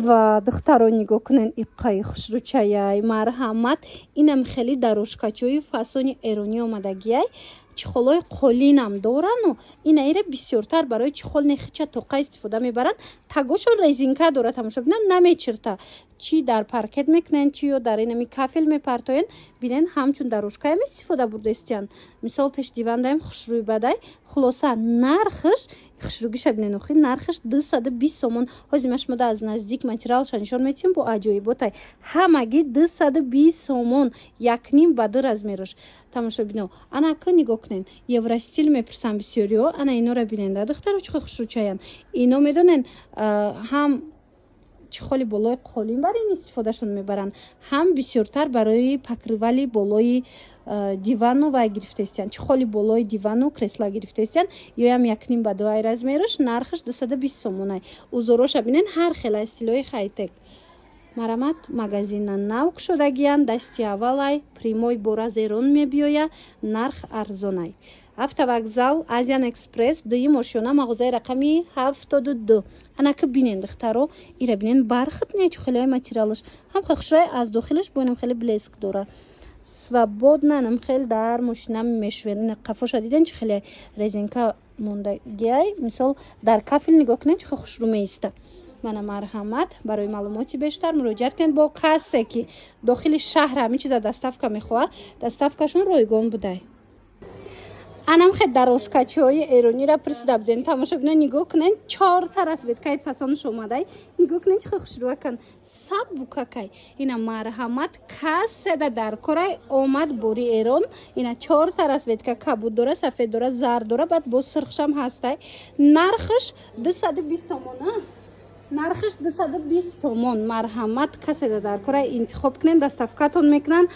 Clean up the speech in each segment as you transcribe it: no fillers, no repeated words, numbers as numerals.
ва духтаро нигоҳ кунен иққаи хушрӯчаяй марҳамат инам хеле дарошкачои фасони эронӣ омадагияй чихолои қолинам дорану инаира бисёртар барои чихол нехича тоқа истифода мебаранд тагошон резинка дорад тамошо бинен намечирта чи дар паркет мекунен чи ё дар инами кафел мепартоен бинен ҳамчун дарошкаям истифода бурдастиян мисол пеш диван даем хушрӯй бадай хулоса нархш хушрӯгиша бинен охи нархш 220 сомон ҳозир машмода аз наздик материалша нишон метиҳем бо аҷоиботай ҳамаги 220 сомон якним ба ду размерош тамошо бино ана ки нигоҳ кунен евростил мепирсан бисёриҳо ана инора бинен да духтаро чихо хушрӯчаян ино медонен ҳам чихоли болои қолин бар ин истифодашон мебаранд ҳам бисёртар барои покрывали болои дивану вай гирифтаистиян чихоли болои дивану кресла гирифтаистиян ёям якним ба дуай размерош нархш 220 сомонай узороша бинен ҳар хела стилои хайтек марамат магазина навк шодагиян дасти аввалай прямой бо разерон мебиёя нарх арзонай автовокзал азиян экспресс дуи мошина мағозаи рақами 72 анаки бинен духтаро ира бинен бархат не чихолиҳои материалаш ҳам хушрӯй аз дохилаш бо инам хеле блеск дора свободна нам хел дар мошина мешвен қафоша диден чихеле резинка мондагияй мисол дар кафел нигоҳ кунен чихо хушрӯ меиста мана марҳамат барои маълумоти бештар муроҷиат кунед бо кассе ки дохили шаҳр ҳамин чиза доставка мехоҳад доставкашон ройгон будай анам хед дарошкачиҳои эрониро пирсида будем тамошо бинен нигоҳ кунен 4 та расветкаи фасонаш омадай нигоҳ кунен чихо хушрӯакан саб букакай ина марҳамат касседа дар корай омад бори эрон ина 4 та расветка кабуд дора сафед дора зард дора баъд бо сирхшам ҳастай нархш 220 сомон нархш 220 сомон марҳамат касседа дар корай интихоб кунен доставкатон мекунанд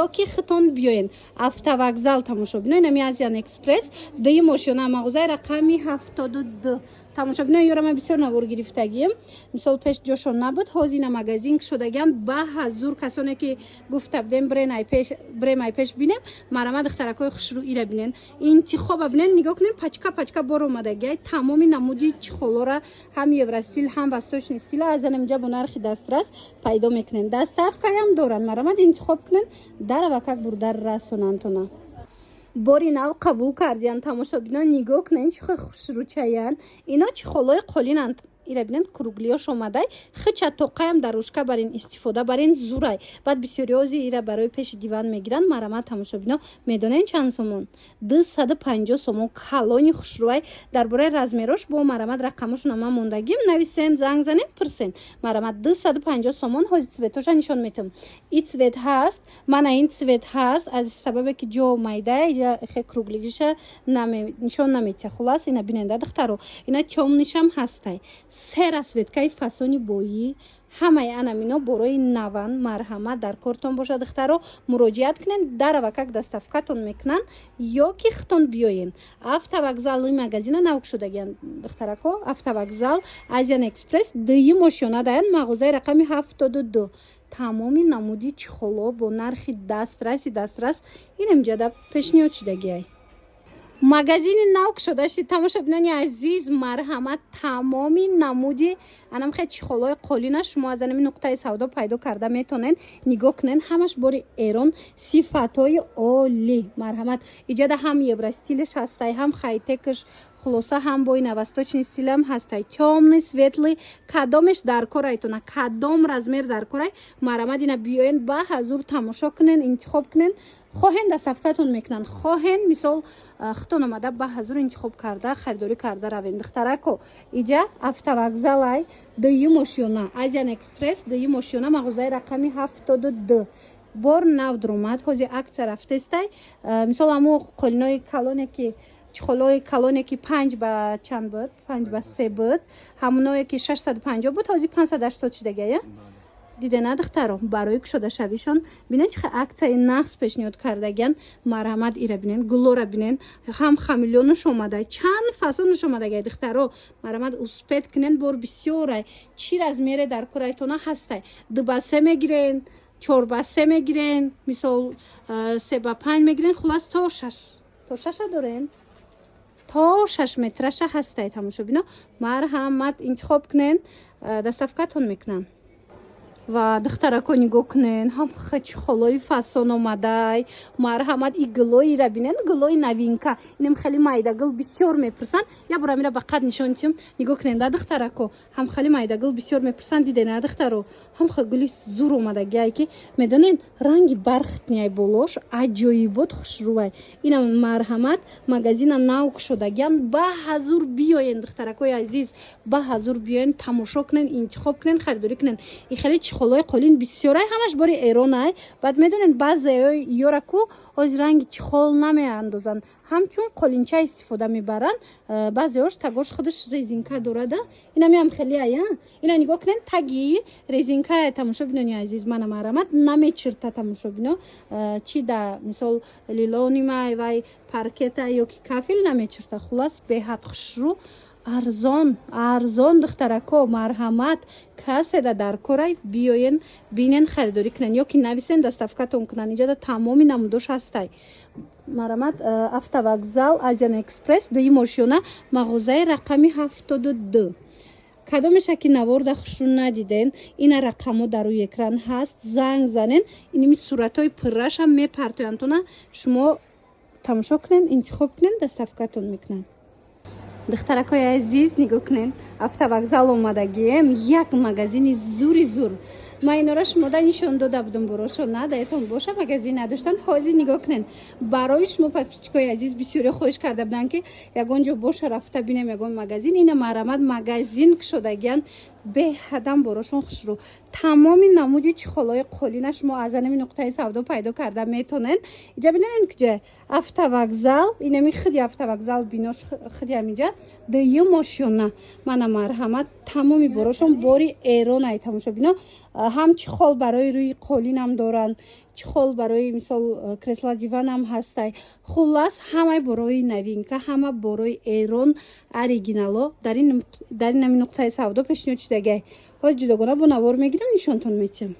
ё ки хитон биёен автовокзал тамошо бинен ами азиян экспресс дуи мошина мағозаи рақами 72 тамошо бинен ёрама бисёр навор гирифтагием мисол пеш ҷошон набуд ҳозина магазин шодагиян ба ҳазур касоне ки гуфта будем бремай пеш бинем марама духтаракои хушрӯ ира бинен интихоба бинен нигоҳ кунен пачка пачка бор омадагиай тамоми намуди чихолора ҳам евростил ҳам восточный стил аз анамиҷа бо нархи дастрас пайдо мекунен доставкаям доранд марама интихоб кунен дарава как бурда расонантона бори нав қабул кардиян тамошо бинен нигоҳ кунен чихо хушрӯчаян ино чихолои қолинанд ира бинен круглиёш омадай хича тоқаям дарошка бар ин истифода бар ин зурай баъд бисёриҳози ира барои пеши диван мегиранд марама тамошо бино медонен чанд сомон 250 сомон калони хушрӯай дар бораи размерош бо марамат рақамошона ман мондагим нависен занг занед пирсен марамат 250 сомон ҳози цветоша нишон метам и цвет ҳаст мана ин цвет ҳаст аз сабабе ки ҷо майда иҷа хе круглигиша нишон наметия хулас ина биненда духтаро ина чомнишам ҳастай се расветкаи фасони боӣ ҳамаи анамино борои наван марҳамат дар кортон бошад духтаро муроҷиат кунен дарава как доставкатон мекунанд ё ки хитон биёен автовокзал и магазина навк шодагиян духтарако автовокзал азиян экспресс дуи мошина даян мағозаи рақами 72 тамоми намуди чихоло бо нархи дастрас инамҷада пешниҳод шидагиай магазини навк шодаши тамошо бинони азиз марҳамат тамоми намуди анам хе чихолои қолина шумо аз анами нуқтаи савдо пайдо карда метонен нигоҳ кунен ҳамаш бори эрон сифатҳои оли марҳамат иҷада ҳам евростилиш ҳастай ҳам хайтекш хулоса ҳам бо ина восточный стилам ҳастай чёмный светлый кадомеш дар корайтона кадом размер дар корай марҳамат ина биёен ба ҳазур тамошо кунен интихоб кунен хоҳен доставкатон мекунанд хоҳен мисол хитон омада ба ҳазур интихоб карда харидорӣ карда равен духтарако иҷа автовокзалай дуи мошина азиян экспресс дуи мошина мағозаи рақами 72 бор нав дуромад ҳози акция рафтестай мисол ҳамо қолинои калоне ки чихолои калоне ки 5 ба чанд буд 5 ба 3 буд ҳамоное ки 650 буд ҳози 580 шидагая дидена духтаро барои кушодашавишон бинен чихе аксияи нақс пешниҳод кардагиян марҳамат ира бинен гулора бинен ҳам хамилёнуш омадай чанд фасонуш омадагай духтаро марҳамат успед кунен бор бисёрай чи размере дар корайтона ҳастай 2 ба 3 мегирен 4 ба 3 мегирен мисол 3 ба 5 мегирен хулас то 6 дорен то 6 метраша ҳастай тамошобино марҳамат интихоб кунен доставкатон мекунанд ва духтарако нигоҳ кунен ҳам хачи холои фасон омадай марҳамат и гилоира бинен гилои навинка инам хеле майдагил бисёр мепурсанд я бора мира ба қад нишон тиём нигоҳ кунен да духтарако ҳам хеле майдагил бисёр мепурсанд дидена духтаро ҳам хе гули зур омадагиай ки медонен ранги бархтниай болош аҷоибот хушрӯвай инам марҳамат магазина нав кушодагиам ба ҳазур биёен духтаракои азиз ба ҳазур биёен тамошо кунен интихоб кунен харидорӣ кунен и хеле холои қолин бисёрай ҳамаш бори эронай баъд медонен баъзеҳои ёраку ҳозир ранги чихол намеандозанд ҳамчун қолинча истифода мебаранд баъзеҳош тагош худаш резинка дорада инамиам хеле ая ина нигоҳ кунен таги резинка тамошобинони азиз мана марҳамат намечирта тамошобино чи да мисол лилонимай вай паркета ё ки кафил намечирта хулас беҳад хушрӯ арзон духтарако марҳамат каседа дар корай биёен бинен харидорӣ кунен ё ки нависен доставкатон кунанд инҷода тамоми намудош ҳастай марҳамат автовокзал азиян экспресс дуи мошина мағозаи рақами 72 кадомеша ки наворда хушрӯ надиден ина рақамо дар рӯи экран ҳаст занг занен иними суратҳои пуррашам мепартоянд тона шумо тамошо кунен интихоб кунен доставкатон мекунанд духтаракои азиз нигоҳ кунен автовокзал омадагием як магазини зури зур ман инора шумода нишон дода будам борошо надаетон боша магазин надоштан ҳозир нигоҳ кунен барои шумо подписчикои азиз бисёре хоҳиш карда буданд ки ягон ҷо боша рафта бинем ягон магазин ина марҳамат магазин кушодагиян беҳадам борошон хушрӯ тамоми намуди чихолои қолина шумо аз анами нуқтаи савдо пайдо карда метонен иҷа бинен куҷа автовокзал инами худи автовокзал бинош худи амиҷа дуюм мошина мана марҳамат тамоми борошон бори эронай тамошобино ҳам чихол барои рӯи қолинам доранд чихол барои мисол кресла диванам ҳастай хулас ҳамаи борои навинка ҳама борои эрон оригинало дар инами нуқтаи савдо пешниҳод шудагиай ҳоз ҷудогона бо навор мегирам нишонтон метиҳам